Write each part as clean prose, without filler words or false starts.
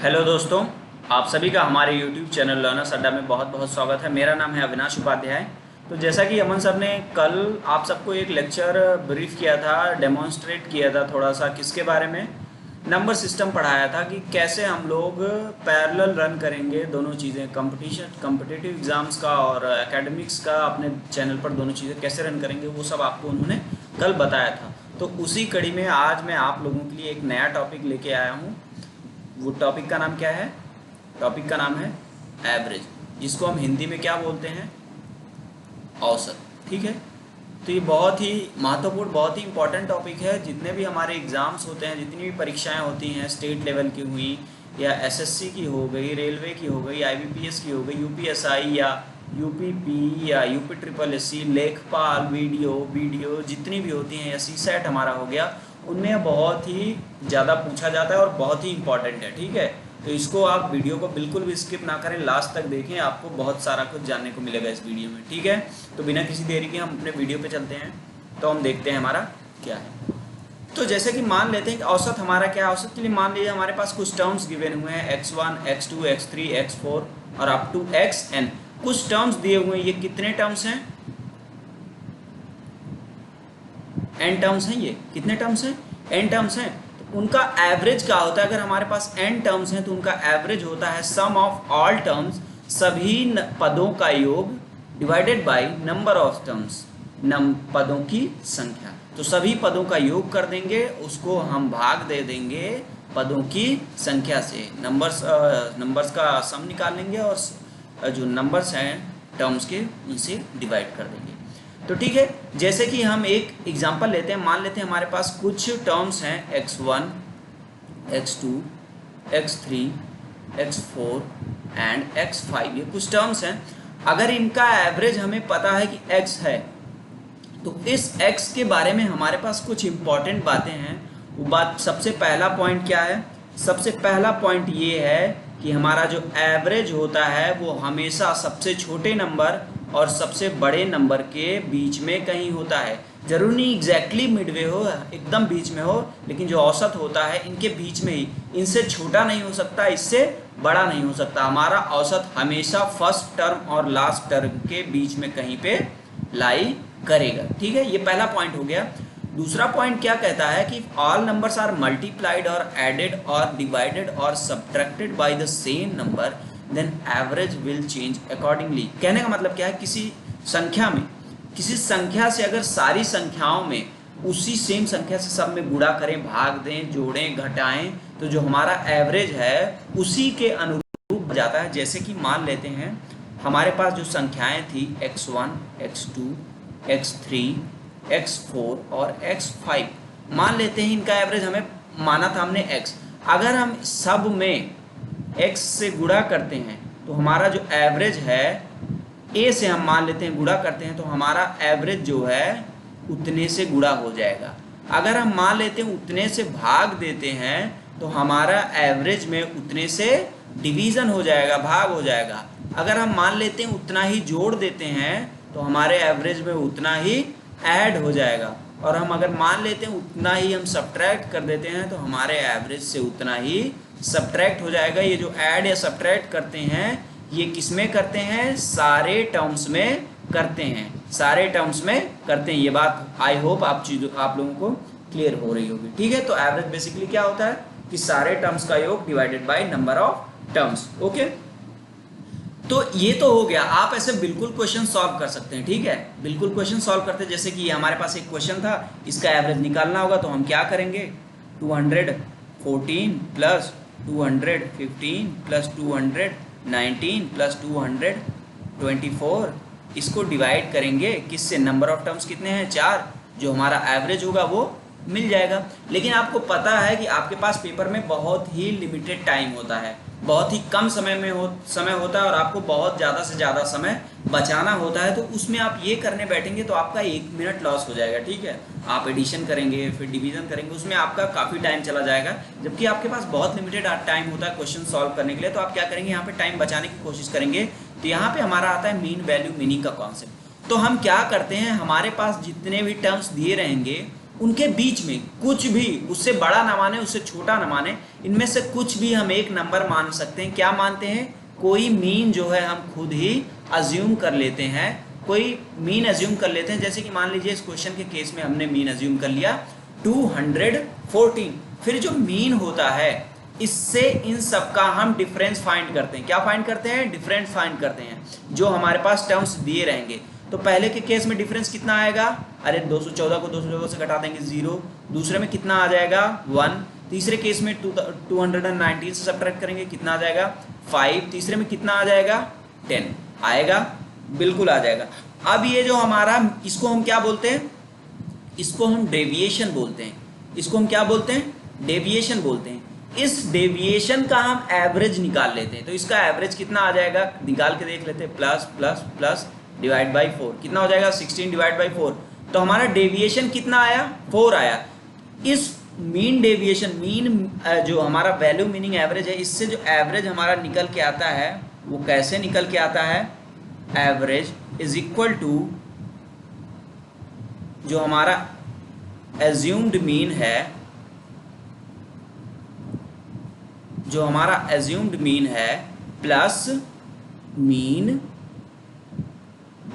Hello दोस्तों, आप सभी का हमारे YouTube चैनल लर्नर्स अड्डा में बहुत बहुत स्वागत है। मेरा नाम है अविनाश उपाध्याय। तो जैसा कि अमन सर ने कल आप सबको एक लेक्चर ब्रीफ किया था, डेमोन्स्ट्रेट किया था थोड़ा सा, किसके बारे में, नंबर सिस्टम पढ़ाया था कि कैसे हम लोग पैरेलल रन करेंगे दोनों चीज़ें, कॉम्पिटिटिव एग्ज़ाम्स का और एकेडमिक्स का अपने चैनल पर दोनों चीज़ें कैसे रन करेंगे, वो सब आपको उन्होंने कल बताया था। तो उसी कड़ी में आज मैं आप लोगों के लिए एक नया टॉपिक लेके आया हूँ। वो टॉपिक का नाम क्या है? टॉपिक का नाम है एवरेज, जिसको हम हिंदी में क्या बोलते हैं? औसत। ठीक है, तो ये बहुत ही महत्वपूर्ण, बहुत ही इंपॉर्टेंट टॉपिक है। जितने भी हमारे एग्ज़ाम्स होते हैं, जितनी भी परीक्षाएं होती हैं, स्टेट लेवल की हुई या एसएससी की हो गई, रेलवे की हो गई, आईबीपीएस की हो गई, यूपीएसआई या यूपीपी या यूपी ट्रिपल एससी, लेखपाल, वीडियो जितनी भी होती हैं, या सीसेट हमारा हो गया, उनमें बहुत ही ज़्यादा पूछा जाता है और बहुत ही इम्पॉर्टेंट है। ठीक है, तो इसको आप वीडियो को बिल्कुल भी स्किप ना करें, लास्ट तक देखें, आपको बहुत सारा कुछ जानने को मिलेगा इस वीडियो में। ठीक है, तो बिना किसी देरी के हम अपने वीडियो पे चलते हैं। तो हम देखते हैं हमारा क्या है। तो जैसे कि मान लेते हैं कि औसत हमारा क्या है। औसत के लिए मान लीजिए हमारे पास कुछ टर्म्स गिवन हुए हैं, x1, x2, x3, x4 और अप टू xn। कुछ टर्म्स दिए हुए हैं। ये कितने टर्म्स हैं? n टर्म्स हैं। ये कितने टर्म्स हैं? n टर्म्स हैं। तो उनका एवरेज क्या होता है? अगर हमारे पास n टर्म्स हैं तो उनका एवरेज होता है सम ऑफ ऑल टर्म्स, सभी पदों का योग, divided by number of terms, पदों की संख्या। तो सभी पदों का योग कर देंगे, उसको हम भाग दे देंगे पदों की संख्या से। नंबर्स का सम निकाल लेंगे और जो नंबर्स हैं टर्म्स के, उनसे डिवाइड कर देंगे। तो ठीक है, जैसे कि हम एक एग्जांपल लेते हैं। मान लेते हैं हमारे पास कुछ टर्म्स हैं x1, x2, x3, x4 and x5। ये कुछ टर्म्स हैं। अगर इनका एवरेज हमें पता है कि x है, तो इस x के बारे में हमारे पास कुछ इंपॉर्टेंट बातें हैं। वो बात, सबसे पहला पॉइंट क्या है? सबसे पहला पॉइंट ये है कि हमारा जो एवरेज होता है वो हमेशा सबसे छोटे नंबर और सबसे बड़े नंबर के बीच में कहीं होता है। जरूरी नहीं एग्जैक्टली मिडवे हो, एकदम बीच में हो, लेकिन जो औसत होता है इनके बीच में ही। इनसे छोटा नहीं हो सकता, इससे बड़ा नहीं हो सकता। हमारा औसत हमेशा फर्स्ट टर्म और लास्ट टर्म के बीच में कहीं पे लाई करेगा। ठीक है, ये पहला पॉइंट हो गया। दूसरा पॉइंट क्या कहता है कि ऑल नंबर्स आर मल्टीप्लाइड और एडेड और डिवाइडेड और subtracted by the same number, then average will change accordingly. कहने का मतलब क्या है? किसी संख्या में, किसी संख्या से अगर सारी संख्याओं में उसी सेम संख्या से सब में गुणा करें, भाग दें, जोड़ें, घटाएं, तो जो हमारा एवरेज है उसी के अनुरूप जाता है। जैसे कि मान लेते हैं हमारे पास जो संख्याएं थी x1, x2, x3, x4 और x5, मान लेते हैं इनका एवरेज हमें माना था हमने x। अगर हम सब में x से गुणा करते हैं तो हमारा जो एवरेज है, a से हम मान लेते हैं गुणा करते हैं, तो हमारा एवरेज जो है उतने से गुणा हो जाएगा। अगर हम मान लेते हैं उतने से भाग देते हैं तो हमारा एवरेज में उतने से डिवीज़न हो जाएगा, भाग हो जाएगा। अगर हम मान लेते हैं उतना ही जोड़ देते हैं तो हमारे एवरेज में उतना ही ऐड हो जाएगा। और हम अगर मान लेते हैं उतना ही हम सब्ट्रैक्ट कर देते हैं तो हमारे एवरेज से उतना ही सब्ट्रैक्ट हो जाएगा। ये जो ऐड या सब्ट्रैक्ट करते हैं, ये किस में करते हैं? सारे टर्म्स में करते हैं, सारे टर्म्स में करते हैं। ये बात आई होप आप लोगों को क्लियर हो रही होगी। ठीक है, तो एवरेज बेसिकली क्या होता है कि सारे टर्म्स का योग divided by number of terms. Okay, तो ये तो हो गया। आप ऐसे बिल्कुल क्वेश्चन सॉल्व कर सकते हैं। ठीक है, बिल्कुल क्वेश्चन सॉल्व करते हैं। जैसे कि हमारे पास एक क्वेश्चन था, इसका एवरेज निकालना होगा, तो हम क्या करेंगे? 214 प्लस 215 प्लस 219 प्लस 224, इसको डिवाइड करेंगे किससे? नंबर ऑफ टर्म्स कितने हैं? 4। जो हमारा एवरेज होगा वो मिल जाएगा। लेकिन आपको पता है कि आपके पास पेपर में बहुत ही लिमिटेड टाइम होता है, बहुत ही कम समय होता है और आपको बहुत ज़्यादा से ज़्यादा समय बचाना होता है। तो उसमें आप ये करने बैठेंगे तो आपका 1 मिनट लॉस हो जाएगा। ठीक है, आप एडिशन करेंगे, फिर डिवीज़न करेंगे, उसमें आपका काफ़ी टाइम चला जाएगा। जबकि आपके पास बहुत लिमिटेड टाइम होता है क्वेश्चन सॉल्व करने के लिए। तो आप क्या करेंगे? यहाँ पे टाइम बचाने की कोशिश करेंगे। तो यहाँ पे हमारा आता है मीन वैल्यू मीनिंग का कॉन्सेप्ट। तो हम क्या करते हैं, हमारे पास जितने भी टर्म्स दिए रहेंगे उनके बीच में कुछ भी, उससे बड़ा ना माने उससे छोटा ना माने, इनमें से कुछ भी हम एक नंबर मान सकते हैं। क्या मानते हैं? कोई मीन जो है हम खुद ही अज्यूम कर लेते हैं, कोई मीन अज्यूम कर लेते हैं। जैसे कि मान लीजिए इस क्वेश्चन के केस में हमने मीन अज्यूम कर लिया 214। फिर जो मीन होता है इससे इन सब का हम डिफरेंस फाइंड करते हैं। क्या फाइंड करते हैं? डिफरेंस फाइंड करते हैं जो हमारे पास टर्म्स दिए रहेंगे। तो पहले के केस में डिफरेंस कितना आएगा? अरे 214 को 214 से घटा देंगे 0। दूसरे में कितना आ जाएगा? 1। तीसरे केस में 219 से सब्ट्रैक्ट करेंगे, कितना आ जाएगा? 5। तीसरे में कितना आ जाएगा? 10 आएगा, बिल्कुल आ जाएगा। अब ये जो हमारा, इसको हम क्या बोलते हैं? इसको हम डेविएशन बोलते हैं। इसको हम क्या बोलते हैं? डेविएशन बोलते हैं। इस डेविएशन का हम एवरेज निकाल लेते हैं। तो इसका एवरेज कितना आ जाएगा? निकाल के देख लेते हैं। Plus plus plus divide by 4 कितना हो जाएगा? 16 डिवाइड बाई 4। तो हमारा डेविएशन कितना आया? 4 आया। इस मीन डेविएशन, मीन जो हमारा वैल्यू मीनिंग एवरेज है, इससे जो एवरेज हमारा निकल के आता है वो कैसे निकल के आता है? एवरेज इज इक्वल टू जो हमारा एज्यूम्ड मीन है, जो हमारा एज्यूम्ड मीन है प्लस मीन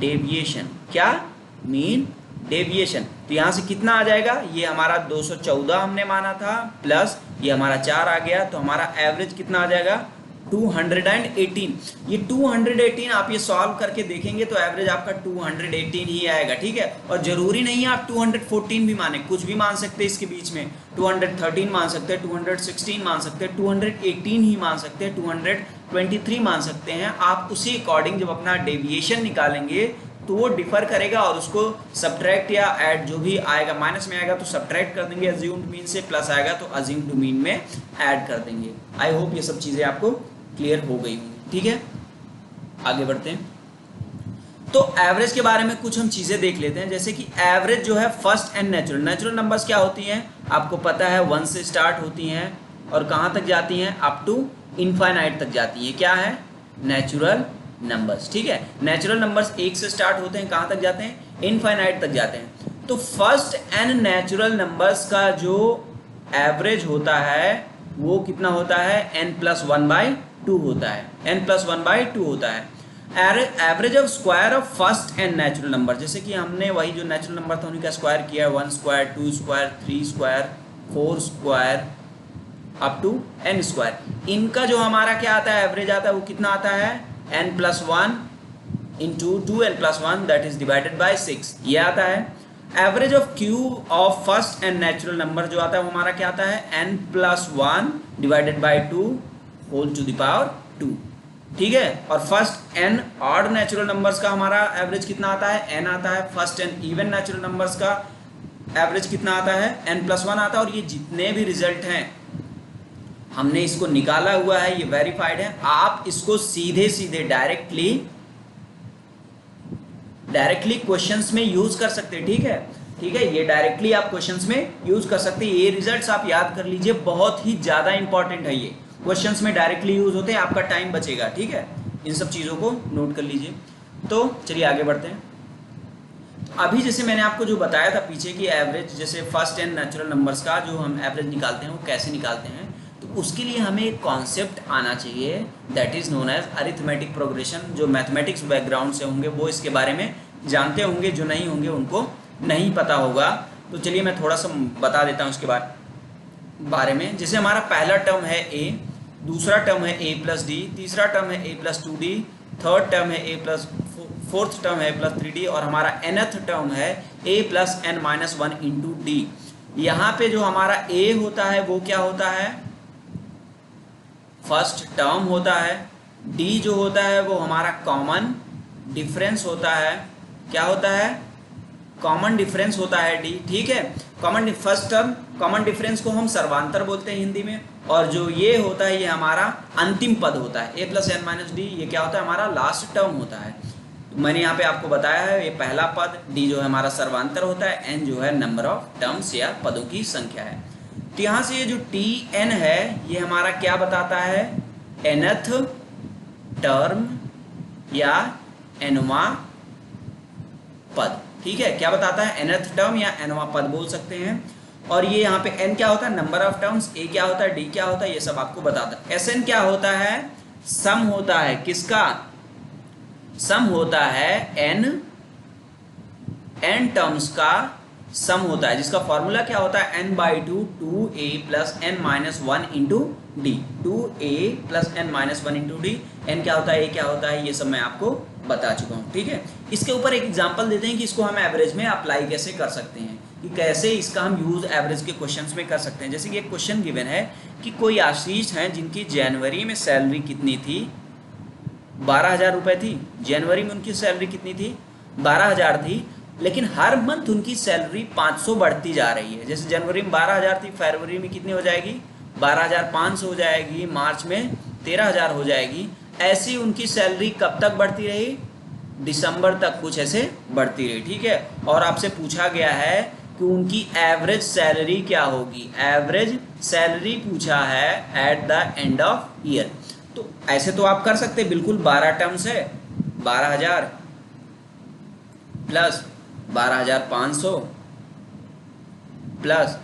डेविएशन। क्या? Mean deviation. तो यहाँ से कितना आ जाएगा? ये हमारा 214 हमने माना था, प्लस ये हमारा 4 आ गया, तो हमारा एवरेज कितना आ जाएगा? 218। ये 218 आप ये सॉल्व करके देखेंगे तो एवरेज आपका 218 ही आएगा, ठीक है। और जरूरी नहीं है आप 214 भी माने, कुछ भी मान सकते हैं इसके बीच में। 213 मान सकते हैं, 216 मान सकते हैं, 218 ही मान सकते हैं, 223 मान सकते हैं। आप उसी अकॉर्डिंग जब अपना डेविएशन निकालेंगे तो वो डिफर करेगा और उसको सब्ट्रैक्ट या ऐड जो भी आएगा, माइनस में आएगा तो सब्ट्रैक्ट कर देंगे अज्यूम्ड मीन से, प्लस आएगा तो अज्यूम्ड मीन में ऐड कर देंगे। आई होप ये सब चीज़ें आपको क्लियर हो गई होंगी, ठीक है। आगे बढ़ते हैं। तो एवरेज के बारे में कुछ हम चीज़ें देख लेते हैं, जैसे कि एवरेज जो है first n natural. Natural numbers क्या होती हैं? आपको पता है 1 से स्टार्ट होती हैं और कहाँ तक जाती हैं? अप टू इनफाइनाइट तक जाती है। क्या है? नेचुरल नंबर्स, ठीक है। नेचुरल नंबर्स 1 से स्टार्ट होते हैं, कहाँ तक जाते हैं? इनफाइनाइट तक जाते हैं। तो फर्स्ट एंड नेचुरल नंबर्स का जो एवरेज होता है वो कितना होता है? n+1/2 होता है। n+1/2 होता है। Average of square of first n natural number, जैसे कि हमने वही जो नेचुरल नंबर था उन्हीं का स्क्वायर किया, 1 square, 2 square, 3 square, 4 square up to n square. इनका जो हमारा क्या आता है? एवरेज आता है, वो कितना आता है? n+1 into 2n+1 that is divided by 6, ये आता है। Average of cube of first n natural number जो आता है वो हमारा क्या आता है? n+1 divided by 2 whole to the power 2, ठीक है। और first n odd natural numbers का हमारा एवरेज कितना आता है? n आता है। First n even natural numbers का एवरेज कितना आता है? n+1 आता है। और ये जितने भी रिजल्ट हैं हमने इसको निकाला हुआ है, ये वेरीफाइड है। आप इसको सीधे सीधे डायरेक्टली क्वेश्चंस में यूज कर सकते हैं, ठीक है, ठीक है। ये डायरेक्टली आप क्वेश्चंस में यूज कर सकते हैं। ये रिजल्ट्स आप याद कर लीजिए, बहुत ही ज्यादा इंपॉर्टेंट है। ये क्वेश्चंस में डायरेक्टली यूज होते हैं, आपका टाइम बचेगा, ठीक है। इन सब चीजों को नोट कर लीजिए। तो चलिए आगे बढ़ते हैं। अभी जैसे मैंने आपको जो बताया था पीछे की एवरेज, जैसे फर्स्ट एंड नेचुरल नंबर्स का जो हम एवरेज निकालते हैं वो कैसे निकालते हैं, तो उसके लिए हमें एक कॉन्सेप्ट आना चाहिए that is known as arithmetic progression. जो मैथमेटिक्स बैकग्राउंड से होंगे वो इसके बारे में जानते होंगे, जो नहीं होंगे उनको नहीं पता होगा। तो चलिए मैं थोड़ा सा बता देता हूँ उसके बारे में। जैसे हमारा पहला टर्म है a, दूसरा टर्म है a+d, तीसरा टर्म है a+2d, थर्ड टर्म है फोर्थ टर्म है a+3d और हमारा nth टर्म है a+n-1 इंटू d। यहाँ पे जो हमारा a होता है वो क्या होता है? फर्स्ट टर्म होता है। d जो होता है वो हमारा कॉमन डिफरेंस होता है। क्या होता है? कॉमन डिफरेंस होता है d, ठीक है। Common first term common difference को हम सर्वांतर बोलते हैं हिंदी में। और जो ये होता है ये हमारा अंतिम पद होता है। a+n-d ये क्या होता है? हमारा लास्ट टर्म होता है। तो मैंने यहाँ पे आपको बताया है ये पहला पद, d जो है हमारा सर्वांतर होता है, n जो है नंबर ऑफ टर्म्स या पदों की संख्या है। तो यहाँ से ये जो tn है ये हमारा क्या बताता है? nth टर्म या nवां पद, ठीक है, क्या बताता है, nth टर्म या nवां पद बोल सकते हैं। और ये यहाँ पे n क्या होता है, नंबर ऑफ टर्म्स, a क्या होता है, d क्या होता है, ये सब आपको बताता है। Sn क्या होता है, सम होता है, किसका, सम होता है n टर्म्स का सम होता है, जिसका फॉर्मूला क्या होता है, n/2 2a plus n minus 1 into D, 2a plus n minus 1 into D. n क्या होता है, a क्या होता है, ये सब मैं आपको बता चुका हूँ। ठीक है, इसके ऊपर एक एग्जांपल देते हैं कि इसको हम एवरेज में अप्लाई कैसे कर सकते हैं, कि कैसे इसका हम यूज़ एवरेज के क्वेश्चंस में कर सकते हैं। जैसे कि एक क्वेश्चन गिवन है कि कोई आशीष हैं जिनकी जनवरी में सैलरी कितनी थी, 12,000 रुपये थी। जनवरी में उनकी सैलरी कितनी थी, 12,000 थी, लेकिन हर मंथ उनकी सैलरी 500 बढ़ती जा रही है। जैसे जनवरी में 12,000 थी, फरवरी में कितनी हो जाएगी, 12,500 हो जाएगी, मार्च में 13,000 हो जाएगी। ऐसी उनकी सैलरी कब तक बढ़ती रही, दिसंबर तक कुछ ऐसे बढ़ती रही। ठीक है, और आपसे पूछा गया है कि उनकी एवरेज सैलरी क्या होगी, एवरेज सैलरी पूछा है at the end of year. तो ऐसे तो आप कर सकते हैं, बिल्कुल 12 टर्म्स है, 12,000 plus 12,500 plus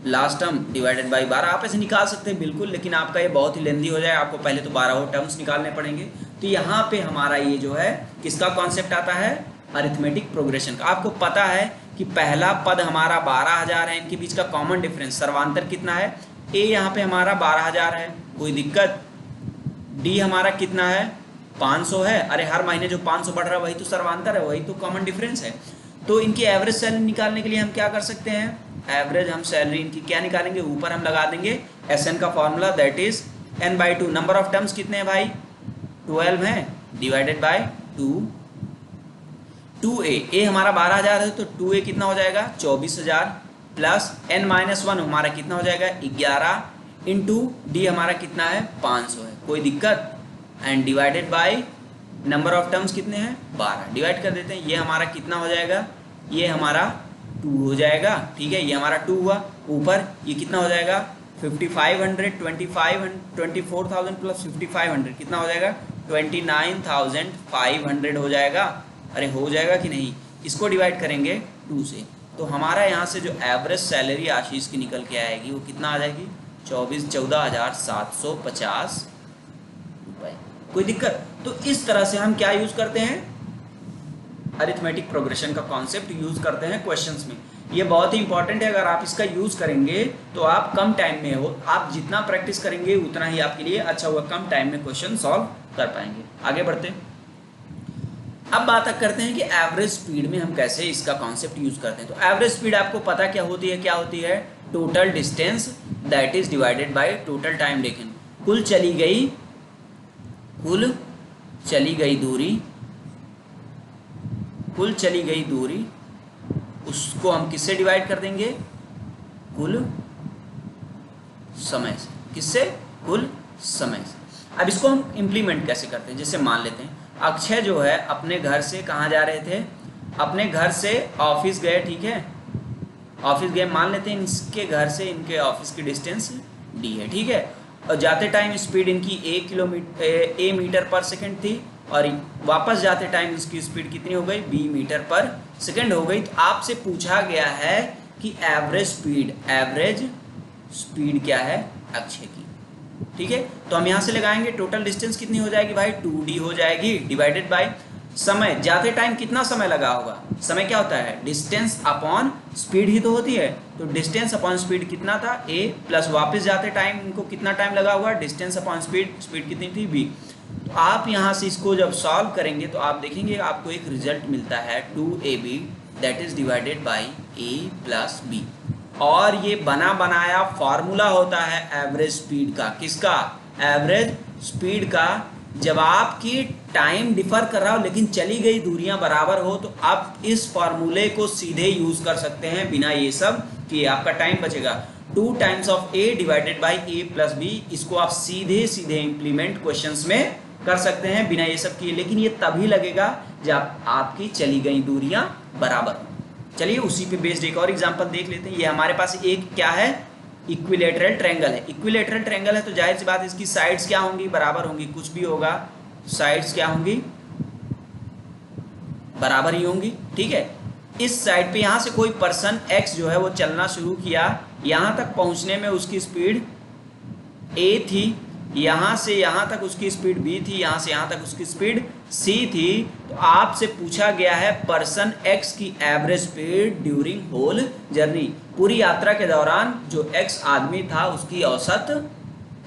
last term divided by 12, आप ऐसे निकाल सकते हैं बिल्कुल, लेकिन आपका ये बहुत ही लेंदी हो जाए, आपको पहले तो 12 और टर्म्स निकालने पड़ेंगे। तो यहाँ पे हमारा ये जो है किसका कॉन्सेप्ट आता है, अरिथमेटिक प्रोग्रेशन का। आपको पता है कि पहला पद हमारा 12,000 है, इनके बीच का कॉमन डिफरेंस सर्वांतर कितना है, ए यहाँ पे हमारा 12,000 है, कोई दिक्कत, डी हमारा कितना है 500 है, अरे हर महीने जो 500 बढ़ रहा है वही तो सर्वांतर है, वही तो कॉमन डिफरेंस है। तो इनकी एवरेज सैलरी निकालने के लिए हम क्या कर सकते हैं, एवरेज हम सैलरी इनकी क्या निकालेंगे, ऊपर हम लगा देंगे Sn का formula, that is n/2, number of terms कितने हैं भाई, 12 हैं, डिवाइडेड बाय 2a, a हमारा 12,000 है तो 2a कितना हो जाएगा 24,000 प्लस n-1 हमारा कितना हो जाएगा 11 इंटू डी हमारा कितना है 500 है, कोई दिक्कत, and divided by number of terms कितने हैं 12, डिवाइड कर देते हैं, ये हमारा कितना हो जाएगा, ये हमारा 2 हो जाएगा। ठीक है, ये हमारा 2 हुआ, ऊपर ये कितना हो जाएगा 5500, 24,000 प्लस 5500 कितना हो जाएगा 29,500 हो जाएगा। अरे हो जाएगा कि नहीं, इसको डिवाइड करेंगे 2 से, तो हमारा यहाँ से जो एवरेज सैलरी आशीष की निकल के आएगी वो कितना आ जाएगी 14,750 रुपये, कोई दिक्कत। तो इस तरह से हम क्या यूज़ करते हैं, अरिथमेटिक प्रोग्रेशन का कॉन्सेप्ट यूज़ करते हैं क्वेश्चंस में। ये बहुत ही इंपॉर्टेंट है, अगर आप इसका यूज़ करेंगे तो आप कम टाइम में हो, आप जितना प्रैक्टिस करेंगे उतना ही आपके लिए अच्छा होगा, कम टाइम में क्वेश्चन सॉल्व कर पाएंगे। आगे बढ़ते हैं, अब बात करते हैं कि एवरेज स्पीड में हम कैसे इसका कॉन्सेप्ट यूज़ करते हैं। तो एवरेज स्पीड आपको पता क्या होती है, क्या होती है, total distance that is divided by total time taken, कुल चली गई दूरी, उसको हम किससे डिवाइड कर देंगे, कुल समय से, किससे, कुल समय से। अब इसको हम इम्प्लीमेंट कैसे करते हैं, जैसे मान लेते हैं अक्षय जो है अपने घर से कहाँ जा रहे थे, अपने घर से ऑफिस गए, ठीक है, ऑफिस गए, मान लेते हैं इसके घर से इनके ऑफिस की डिस्टेंस d है, ठीक है, और जाते टाइम स्पीड इनकी a मीटर पर सेकंड थी, और वापस जाते टाइम इसकी स्पीड कितनी हो गई b मीटर पर सेकंड हो गई। तो आपसे पूछा गया है कि एवरेज स्पीड क्या है अक्षय की, ठीक है। तो हम यहाँ से लगाएंगे, टोटल डिस्टेंस कितनी हो जाएगी भाई 2d हो जाएगी, डिवाइडेड बाय समय, जाते टाइम कितना समय लगा होगा, समय क्या होता है डिस्टेंस अपॉन स्पीड ही तो होती है, तो डिस्टेंस अपॉन स्पीड कितना था a, प्लस वापस जाते टाइम इनको कितना टाइम लगा हुआ, डिस्टेंस अपॉन स्पीड कितनी थी b। तो आप यहाँ से इसको जब सॉल्व करेंगे तो आप देखेंगे आपको एक रिजल्ट मिलता है 2ab that is divided by a plus b, और ये बना बनाया फॉर्मूला होता है एवरेज स्पीड का, किसका, एवरेज स्पीड का। जब आपकी टाइम डिफर कर रहा हो लेकिन चली गई दूरियां बराबर हो तो आप इस फॉर्मूले को सीधे यूज कर सकते हैं बिना ये सब कि आपका टाइम बचेगा। 2 times of a divided by a plus b, इसको आप सीधे सीधे इम्प्लीमेंट क्वेश्चंस में कर सकते हैं बिना ये सब किए, लेकिन ये तभी लगेगा जब आपकी चली गई दूरियां बराबर हो। चलिए उसी पे बेस्ड एक और एग्जांपल देख लेते हैं। ये हमारे पास एक क्या है, इक्विलेटरल ट्रायंगल है। इक्विलेटरल ट्रायंगल है तो जाहिर सी बात है इसकी साइड्स क्या होंगी, बराबर होंगी, कुछ भी होगा साइड्स क्या होंगी, बराबर ही होंगी, ठीक है। इस साइड पे यहाँ से कोई पर्सन x जो है वो चलना शुरू किया, यहाँ तक पहुँचने में उसकी स्पीड a थी, यहाँ से यहाँ तक उसकी स्पीड b थी, यहाँ से यहाँ तक उसकी स्पीड c थी। तो आपसे पूछा गया है पर्सन x की average speed during whole journey, पूरी यात्रा के दौरान जो x आदमी था उसकी औसत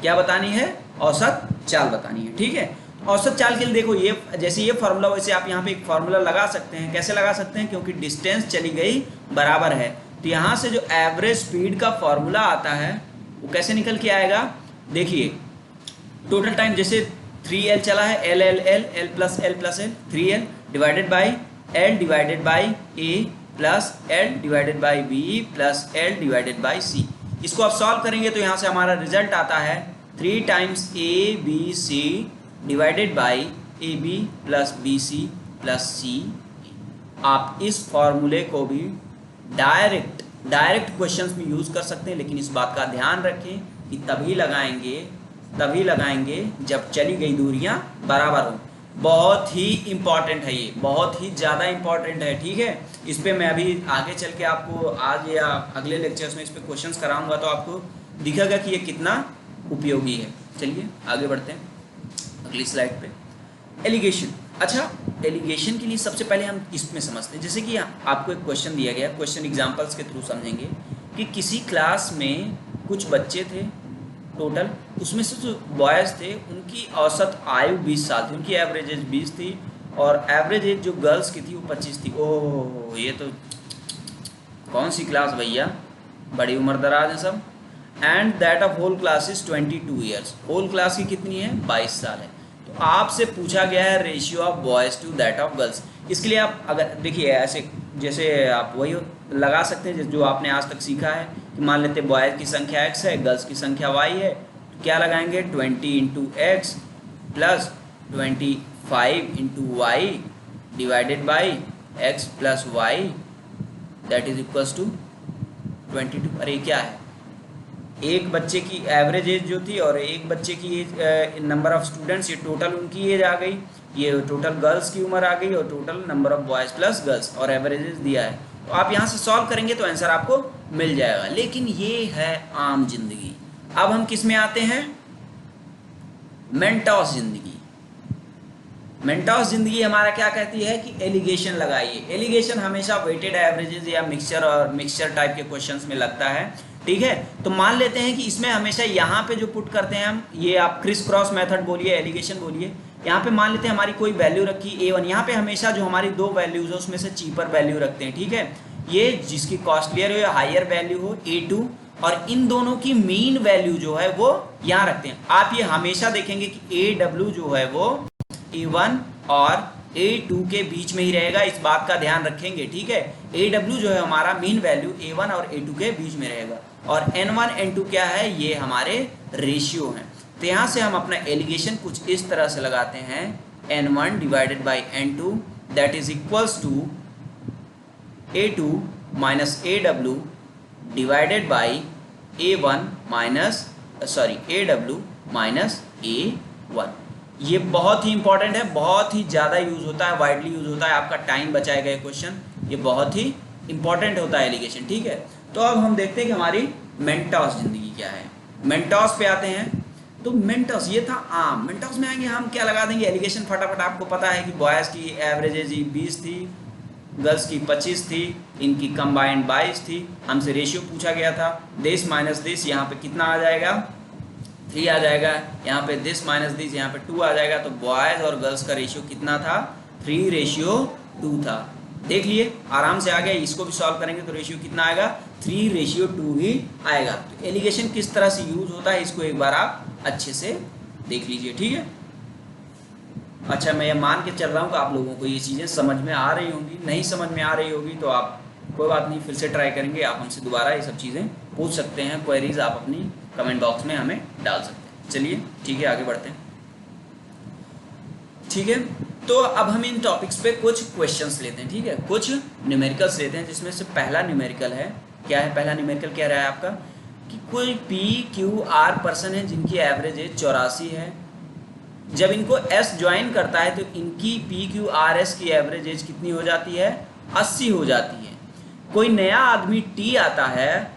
क्या बतानी है, औसत चाल बतानी है। ठीक है, औसत चाल के लिए देखो ये जैसे ये फार्मूला, वैसे आप यहाँ पे एक फार्मूला लगा सकते हैं। कैसे लगा सकते हैं, क्योंकि डिस्टेंस चली गई बराबर है, तो यहाँ से जो एवरेज स्पीड का फॉर्मूला आता है वो कैसे निकल के आएगा। देखिए टोटल टाइम जैसे 3L चला है, L L L L plus L plus L 3L divided by L divided by A plus L divided by B plus L divided by C। इसको आप सॉल्व करेंगे तो यहाँ से हमारा रिजल्ट आता है 3 times ABC divided by AB plus BC plus C। आप इस फॉर्मूले को भी डायरेक्ट क्वेश्चंस में यूज़ कर सकते हैं, लेकिन इस बात का ध्यान रखें कि तभी लगाएंगे जब चली गई दूरियां बराबर हो। बहुत ही इम्पॉर्टेंट है ये, बहुत ही ज़्यादा इम्पॉर्टेंट है। ठीक है, इस पे मैं अभी आगे चल के आपको आज या अगले लेक्चर्स में इस पे क्वेश्चंस कराऊंगा, तो आपको दिखेगा कि ये कितना उपयोगी है। चलिए आगे बढ़ते हैं अगली स्लाइड पे। एलिगेशन। अच्छा, एलिगेशन के लिए सबसे पहले हम इसमें समझते हैं, जैसे कि आपको एक क्वेश्चन दिया गया, क्वेश्चन एग्जाम्पल्स के थ्रू समझेंगे कि किसी क्लास में कुछ बच्चे थे टोटल, उसमें से जो बॉयज़ थे उनकी औसत आयु 20 साल थी, उनकी एवरेज एज 20 थी, और एवरेज एज जो गर्ल्स की थी वो 25 थी। ओह, ये तो कौन सी क्लास भैया, बड़ी उम्र दराज है सब। And that of whole class is 22 years, whole class की कितनी है, 22 साल है। तो आपसे पूछा गया है ratio of boys to that of girls. इसके लिए आप अगर देखिए ऐसे जैसे आप वही लगा सकते हैं जो आपने आज तक सीखा है कि मान लेते हैं बॉयज़ की संख्या x है, गर्ल्स की संख्या y है, तो क्या लगाएंगे 20 into x plus 25 into y divided by x plus y that is equals to 22। अरे क्या है, एक बच्चे की एवरेज एज जो थी और एक बच्चे की एज, नंबर ऑफ स्टूडेंट्स, ये टोटल उनकी एज आ गई, ये टोटल गर्ल्स की उम्र आ गई, और total number of boys plus girls, और एवरेजेस दिया है। तो आप यहाँ से सॉल्व करेंगे तो आंसर आपको मिल जाएगा। लेकिन ये है आम जिंदगी। अब हम किस में आते हैं, मेंटॉस जिंदगी। मेंटॉस जिंदगी हमारा क्या कहती है कि एलिगेशन लगाइए। एलिगेशन हमेशा वेटेड एवरेजेस या मिक्सचर टाइप के क्वेश्चंस में लगता है। ठीक है, तो मान लेते हैं कि इसमें हमेशा यहाँ पे जो पुट करते हैं हम, ये आप क्रिस क्रॉस मेथड बोलिए, एलिगेशन बोलिए, यहाँ पे मान लेते हैं हमारी कोई वैल्यू रखी A1, यहाँ पे हमेशा जो हमारी दो वैल्यूज है उसमें से चीपर वैल्यू रखते हैं। ठीक है, ये जिसकी कॉस्टलियर हो या हायर वैल्यू हो A2, और इन दोनों की मीन वैल्यू जो है वो यहाँ रखते हैं। आप ये हमेशा देखेंगे कि AW जो है वो A1 और A2 के बीच में ही रहेगा, इस बात का ध्यान रखेंगे। ठीक है, AW जो है हमारा मीन वैल्यू A1 और A2 के बीच में रहेगा, और N1 N2 क्या है, ये हमारे रेशियो हैं। तो यहाँ से हम अपना एलिगेशन कुछ इस तरह से लगाते हैं, N1 divided by N2 that is equals to A2 minus AW divided by A1 minus AW minus A1। ये बहुत ही इंपॉर्टेंट है, बहुत ही ज़्यादा यूज़ होता है, वाइडली यूज़ होता है, आपका टाइम बचाएगा ये क्वेश्चन, ये बहुत ही इंपॉर्टेंट होता है एलिगेशन। ठीक है, तो अब हम देखते हैं कि हमारी मेंटॉस जिंदगी क्या है। मेंटॉस पे आते हैं, तो मेंटॉस ये था आम। मेंटॉस में आएंगे हम क्या लगा देंगे, एलिगेशन फटाफट। आपको पता है कि बॉयज़ की एवरेज एज 20 थी, गर्ल्स की 25 थी, इनकी कंबाइंड 22 थी। हमसे रेशियो पूछा गया था, दिस माइनस दिस, यहाँ पे कितना आ जाएगा 3 आ जाएगा, यहाँ पे दिस माइनस दिस, यहाँ पे 2 आ जाएगा। तो बॉयज़ और गर्ल्स का रेशियो कितना था, 3:2 था। देख लिए आराम से आ गया। इसको भी सॉल्व करेंगे तो रेशियो कितना आएगा, 3:2 ही आएगा। तो एलिगेशन किस तरह से यूज होता है इसको एक बार आप अच्छे से देख लीजिए। ठीक है, अच्छा मैं ये मान के चल रहा हूँ कि आप लोगों को ये चीज़ें समझ में आ रही होंगी। नहीं समझ में आ रही होगी तो आप कोई बात नहीं, फिर से ट्राई करेंगे। आप हमसे दोबारा ये सब चीज़ें पूछ सकते हैं, क्वेरीज आप अपनी कमेंट बॉक्स में हमें डाल सकते हैं। चलिए ठीक है, आगे बढ़ते हैं। ठीक है, तो अब हम इन टॉपिक्स पे कुछ क्वेश्चंस लेते हैं। ठीक है, कुछ न्यूमेरिकल्स लेते हैं, जिसमें से पहला न्यूमेरिकल है, क्या है पहला न्यूमेरिकल, क्या रहा है आपका कि कोई PQR पर्सन है जिनकी एवरेज एज 84 है। जब इनको S ज्वाइन करता है तो इनकी PQRS की एवरेज एज कितनी हो जाती है, 80 हो जाती है। कोई नया आदमी टी आता है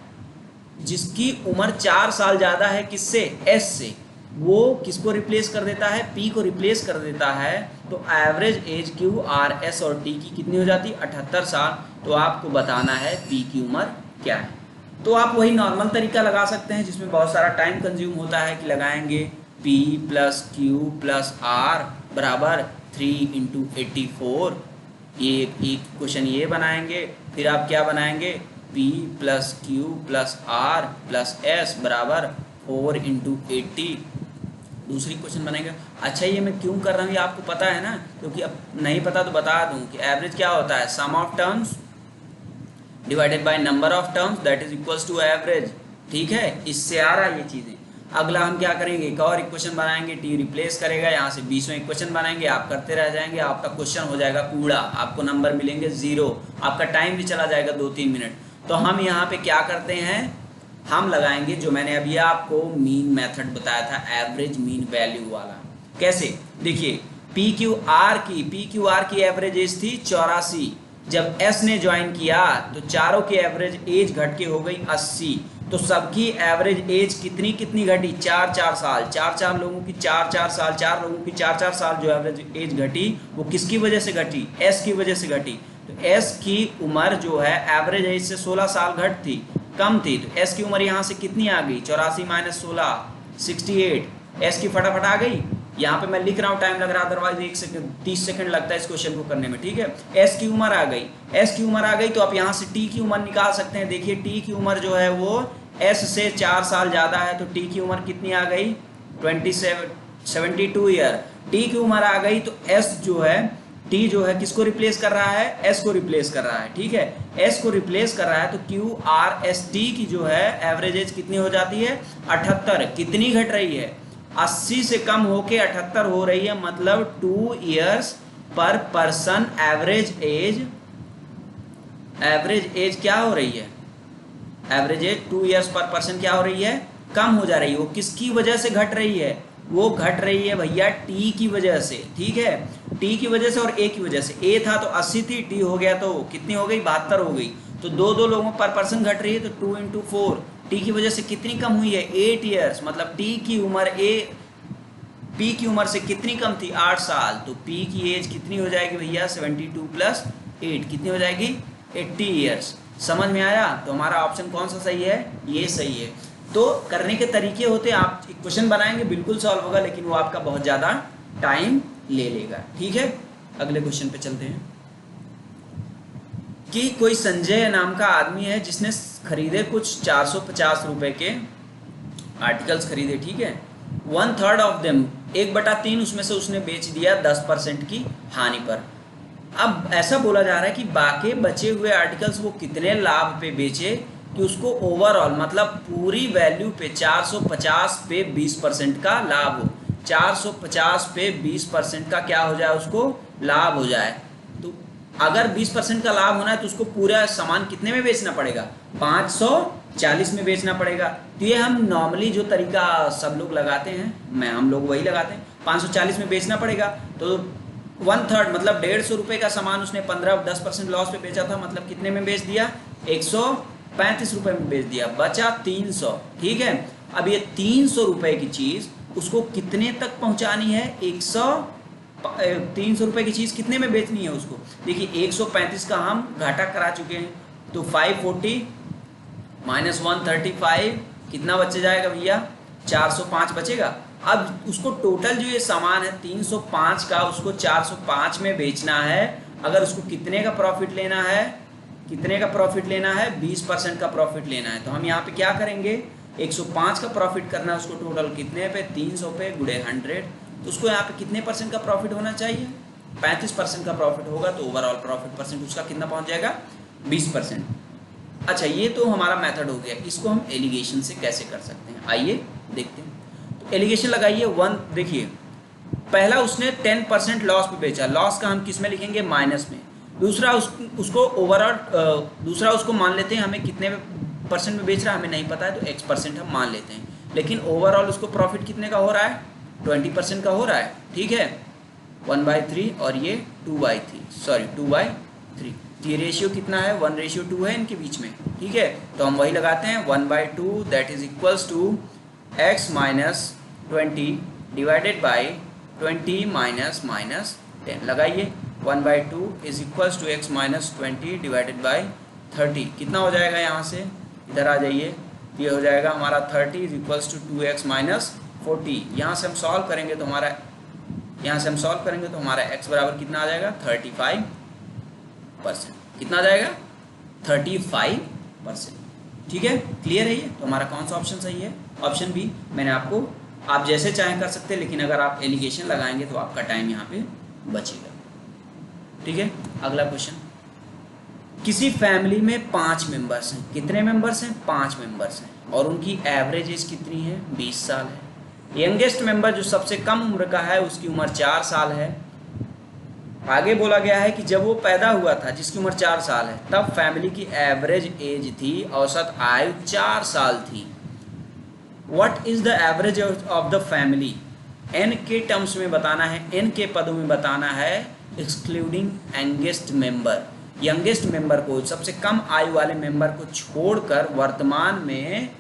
जिसकी उम्र 4 साल ज़्यादा है किससे, एस से, वो किसको रिप्लेस कर देता है, पी को रिप्लेस कर देता है। तो average age Q R S और टी की कितनी हो जाती है, 78 साल। तो आपको बताना है पी की उम्र क्या है। तो आप वही नॉर्मल तरीका लगा सकते हैं जिसमें बहुत सारा टाइम कंज्यूम होता है कि लगाएंगे P plus Q plus R बराबर 3 इंटू 84। ये एक क्वेश्चन ये बनाएंगे, फिर आप क्या बनाएंगे, P plus Q plus R plus S बराबर 4 इंटू 80। दूसरी क्वेश्चन बनेगा। अच्छा ये मैं क्यों कर रहा हूँ ये आपको पता है ना, क्योंकि अब नहीं पता तो बता दूँ कि एवरेज क्या होता है, sum of terms divided by number of terms that is equals to average. ठीक है, इससे आ रहा है ये चीज़ें। अगला हम क्या करेंगे, एक और इक्वेशन बनाएंगे, टी रिप्लेस करेगा, यहाँ से 20वां इक्वेशन बनाएंगे, आप करते रह जाएंगे, आपका क्वेश्चन हो जाएगा कूड़ा, आपको नंबर मिलेंगे 0, आपका टाइम भी चला जाएगा 2-3 मिनट। तो हम यहाँ पे क्या करते हैं, हम लगाएंगे जो मैंने अभी आपको मीन मेथड बताया था, एवरेज मीन वैल्यू वाला। कैसे, देखिए पी क्यू आर की एवरेज एज थी 84। जब एस ने ज्वाइन किया तो चारों की एवरेज एज घट के हो गई 80। तो सबकी एवरेज एज कितनी कितनी घटी, 4-4 साल, 4-4 लोगों की 4-4 साल, 4 लोगों की 4-4 साल जो एवरेज एज घटी वो किसकी वजह से घटी, एस की वजह से घटी। तो एस की उम्र जो है एवरेज एज से 16 साल घट थी, कम थी। तो एस की उम्र यहाँ से कितनी आ गई, 84 माइनस 16 68। एस की फटाफट आ गई। यहाँ पे मैं लिख रहा हूँ, टाइम लग रहा है, अदरवाइज 1 सेकंड 30 सेकंड लगता है इस क्वेश्चन को करने में। ठीक है, एस की उम्र आ गई, एस की उम्र आ गई तो आप यहाँ से टी की उम्र निकाल सकते हैं। देखिए टी की उम्र जो है वो एस से 4 साल ज़्यादा है, तो टी की उम्र कितनी आ गई, 72 ईयर। टी की उम्र आ गई तो एस जो है, टी जो है किसको रिप्लेस कर रहा है, एस को रिप्लेस कर रहा है। ठीक है, एस को रिप्लेस कर रहा है तो क्यू आर एस टी की जो है एवरेज एज कितनी हो जाती है, 78। कितनी घट रही है, 80 से कम होके 78 हो रही है, मतलब 2 इयर्स पर पर्सन एवरेज एज क्या हो रही है, एवरेज एज 2 इयर्स पर पर्सन क्या हो रही है, कम हो जा रही है। वो किसकी वजह से घट रही है, वो घट रही है भैया टी की वजह से। ठीक है, टी की वजह से और ए की वजह से। ए था तो 80 थी, टी हो गया तो कितनी हो गई, 72 हो गई। तो दो लोगों पर पर्सन घट रही है, तो 2 इंटू 4। टी की वजह से कितनी कम हुई है, 8 इयर्स, मतलब टी की उम्र पी की उम्र से कितनी कम थी, 8 साल। तो पी की एज कितनी हो जाएगी भैया, 72 प्लस 8 कितनी हो जाएगी, 80 इयर्स। समझ में आया। तो हमारा ऑप्शन कौन सा सही है, ये सही है। तो करने के तरीके होते हैं, आप क्वेश्चन बनाएंगे बिल्कुल सॉल्व होगा, लेकिन वो आपका बहुत ज़्यादा टाइम ले लेगा। ठीक है, अगले क्वेश्चन पे चलते हैं कि कोई संजय नाम का आदमी है जिसने खरीदे कुछ 450 रुपए के आर्टिकल्स खरीदे। ठीक है, 1/3 ऑफ देम, 1/3 उसमें से उसने बेच दिया 10% की हानि पर। अब ऐसा बोला जा रहा है कि बाकी बचे हुए आर्टिकल्स वो कितने लाभ पे बेचे कि उसको ओवरऑल मतलब पूरी वैल्यू पे 450 पे 20% का लाभ हो। 450 पे 20% का क्या हो जाए, उसको लाभ हो जाए। तो अगर 20% का लाभ होना है तो उसको पूरा सामान कितने में बेचना पड़ेगा, 540 में बेचना पड़ेगा। तो ये हम नॉर्मली जो तरीका सब लोग लगाते हैं, हम लोग वही लगाते हैं, 540 में बेचना पड़ेगा। तो 1/3 मतलब 150 रुपये का सामान उसने 10% लॉस पे बेचा था, मतलब कितने में बेच दिया, 135 रुपये में बेच दिया, बचा 300। ठीक है, अब ये 300 रुपये की चीज़ उसको कितने तक पहुंचानी है, 300 रुपये की चीज़ कितने में बेचनी है उसको। देखिए 135 का हम घाटा करा चुके हैं, तो 540 माइनस 135 कितना बच जाएगा भैया, 405 बचेगा। अब उसको टोटल जो ये सामान है 305 का, उसको 405 में बेचना है। अगर उसको कितने का प्रॉफिट लेना है, 20% का प्रॉफिट लेना है। तो हम यहाँ पे क्या करेंगे, 105 का प्रॉफिट करना है उसको, टोटल कितने पे, 300 पे गुणे 100। तो उसको यहाँ पे कितने % का प्रॉफिट होना चाहिए, 35% का प्रॉफिट होगा। तो ओवरऑल प्रॉफिट परसेंट उसका कितना पहुँच जाएगा, 20%। अच्छा, ये तो हमारा मेथड हो गया। इसको हम एलिगेशन से कैसे कर सकते हैं, आइए देखते हैं। तो एलिगेशन लगाइए 1। देखिए पहला उसने 10% लॉस पे बेचा, लॉस का हम किस में लिखेंगे, माइनस में। दूसरा उसको ओवरऑल दूसरा उसको मान लेते हैं, हमें कितने % में बेच रहा है हमें नहीं पता है, तो X% हम मान लेते हैं। लेकिन ओवरऑल उसको प्रॉफिट कितने का हो रहा है, 20% का हो रहा है। ठीक है, 1/3 और ये 2/3, तो ये रेशियो कितना है 1:2 है इनके बीच में, ठीक है। तो हम वही लगाते हैं 1/2 that is equals to x minus 20 divided by 20 minus minus 10 लगाइए। 1/2 is equals to x minus 20 divided by 30 कितना हो जाएगा, यहाँ से इधर आ जाइए, ये हो जाएगा हमारा 30 is equals to 2x minus 40। यहाँ से हम सॉल्व करेंगे तो हमारा x बराबर कितना आ जाएगा 35%। कितना आ जाएगा 35%, ठीक है। क्लियर है ये? तो हमारा कौन सा ऑप्शन सही है? Option B. मैंने आपको, आप जैसे चाहें कर सकते हैं, लेकिन अगर आप एलिगेशन लगाएंगे तो आपका टाइम यहाँ पे बचेगा, ठीक है। अगला क्वेश्चन, किसी फैमिली में 5 मेंबर्स हैं। कितने मेंबर्स हैं? 5 मेंबर्स हैं, और उनकी एवरेज एज कितनी है? 20 साल है। यंगेस्ट मेंबर जो सबसे कम उम्र का है उसकी उम्र 4 साल है। आगे बोला गया है कि जब वो पैदा हुआ था जिसकी उम्र 4 साल है, तब फैमिली की एवरेज एज थी, औसत आयु 4 साल थी। What is the average of the family? N के टर्म्स में बताना है, एन के पदों में बताना है, excluding youngest member. Youngest member को, सबसे कम आयु वाले मेंबर को छोड़कर वर्तमान में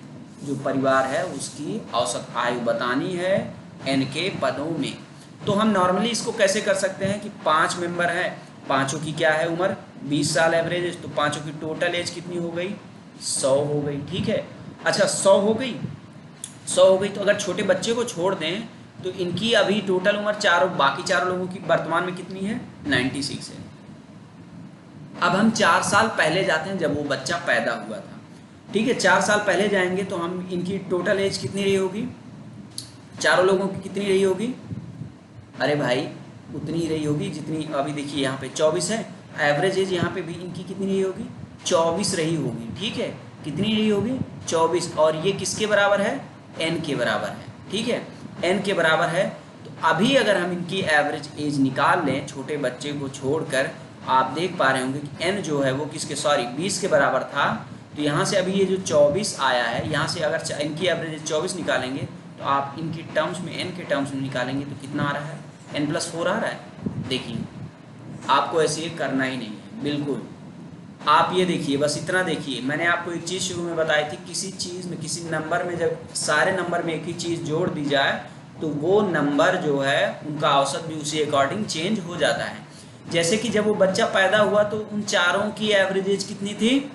जो परिवार है उसकी औसत आयु बतानी है एन के पदों में। तो हम नॉर्मली इसको कैसे कर सकते हैं कि 5 मेंबर हैं, पांचों की क्या है उम्र 20 साल एवरेज एज, तो पांचों की टोटल एज कितनी हो गई? 100 हो गई, ठीक है। अच्छा 100 हो गई तो अगर छोटे बच्चे को छोड़ दें तो इनकी अभी टोटल उम्र बाकी चारों लोगों की वर्तमान में कितनी है? 96 है। अब हम 4 साल पहले जाते हैं जब वो बच्चा पैदा हुआ था, ठीक है। 4 साल पहले जाएंगे तो हम इनकी टोटल एज कितनी रही होगी? चारों लोगों की कितनी रही होगी? अरे भाई उतनी ही रही होगी जितनी अभी देखिए यहाँ पे 24 है, एवरेज एज यहाँ पे भी इनकी कितनी रही होगी? 24 रही होगी, ठीक है। कितनी रही होगी? 24। और ये किसके बराबर है? n के बराबर है, ठीक है। n के बराबर है, तो अभी अगर हम इनकी एवरेज एज निकाल लें छोटे बच्चे को छोड़कर, आप देख पा रहे होंगे कि n जो है वो किसके, सॉरी 20 के बराबर था। तो यहाँ से अभी ये जो 24 आया है, यहाँ से अगर इनकी एवरेज 24 निकालेंगे तो आप इनकी टर्म्स में, n के टर्म्स में निकालेंगे तो कितना आ रहा है? n+4 आ रहा है। देखिए आपको ऐसे करना ही नहीं है बिल्कुल। आप ये देखिए, बस इतना देखिए, मैंने आपको एक चीज़ शुरू में बताई थी, किसी चीज़ में, किसी नंबर में जब सारे नंबर में एक ही चीज़ जोड़ दी जाए तो वो नंबर जो है उनका औसत भी उसी अकॉर्डिंग चेंज हो जाता है। जैसे कि जब वो बच्चा पैदा हुआ तो उन चारों की एवरेज एज कितनी थी?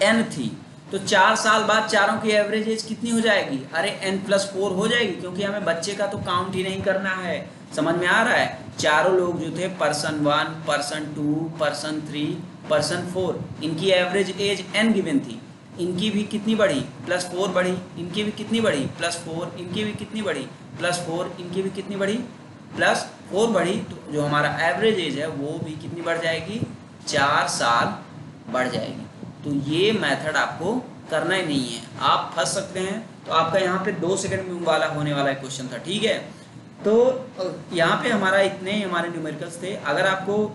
n थी। तो 4 साल बाद चारों की एवरेज एज कितनी हो जाएगी? अरे n+4 हो जाएगी, क्योंकि हमें बच्चे का तो काउंट ही नहीं करना है। समझ में आ रहा है? चारों लोग जो the person 1, person 2, person 3, person 4, इनकी एवरेज एज n गिवन थी। इनकी भी कितनी बढ़ी? +4 बढ़ी। इनकी भी कितनी बढ़ी? +4। इनकी भी कितनी बढ़ी? +4। इनकी भी कितनी बढ़ी? +4 बढ़ी। तो जो हमारा एवरेज एज है वो भी कितनी बढ़ जाएगी? 4 साल बढ़ जाएगी। तो ये मेथड आपको करना ही नहीं है, आप फंस सकते हैं। तो आपका यहाँ पे 2 सेकंड में वाला होने वाला क्वेश्चन था, ठीक है। तो यहाँ पे हमारा इतने हमारे न्यूमेरिकल्स थे। अगर आपको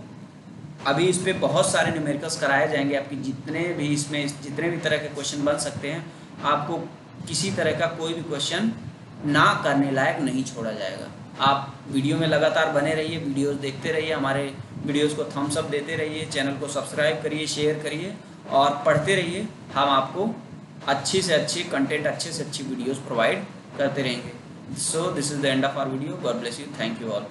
अभी इस पे बहुत सारे न्यूमेरिकल्स कराए जाएंगे, आपकी जितने भी इसमें जितने भी तरह के क्वेश्चन बन सकते हैं, आपको किसी तरह का कोई भी क्वेश्चन ना करने लायक नहीं छोड़ा जाएगा। आप वीडियो में लगातार बने रहिए, वीडियोस देखते रहिए, हमारे वीडियोस को थम्स अप देते रहिए, चैनल को सब्सक्राइब करिए, शेयर करिए और पढ़ते रहिए। हम आपको अच्छी से अच्छी कंटेंट, अच्छे से अच्छी वीडियोस प्रोवाइड करते रहेंगे। So this is the end of our video. God bless you. Thank you all.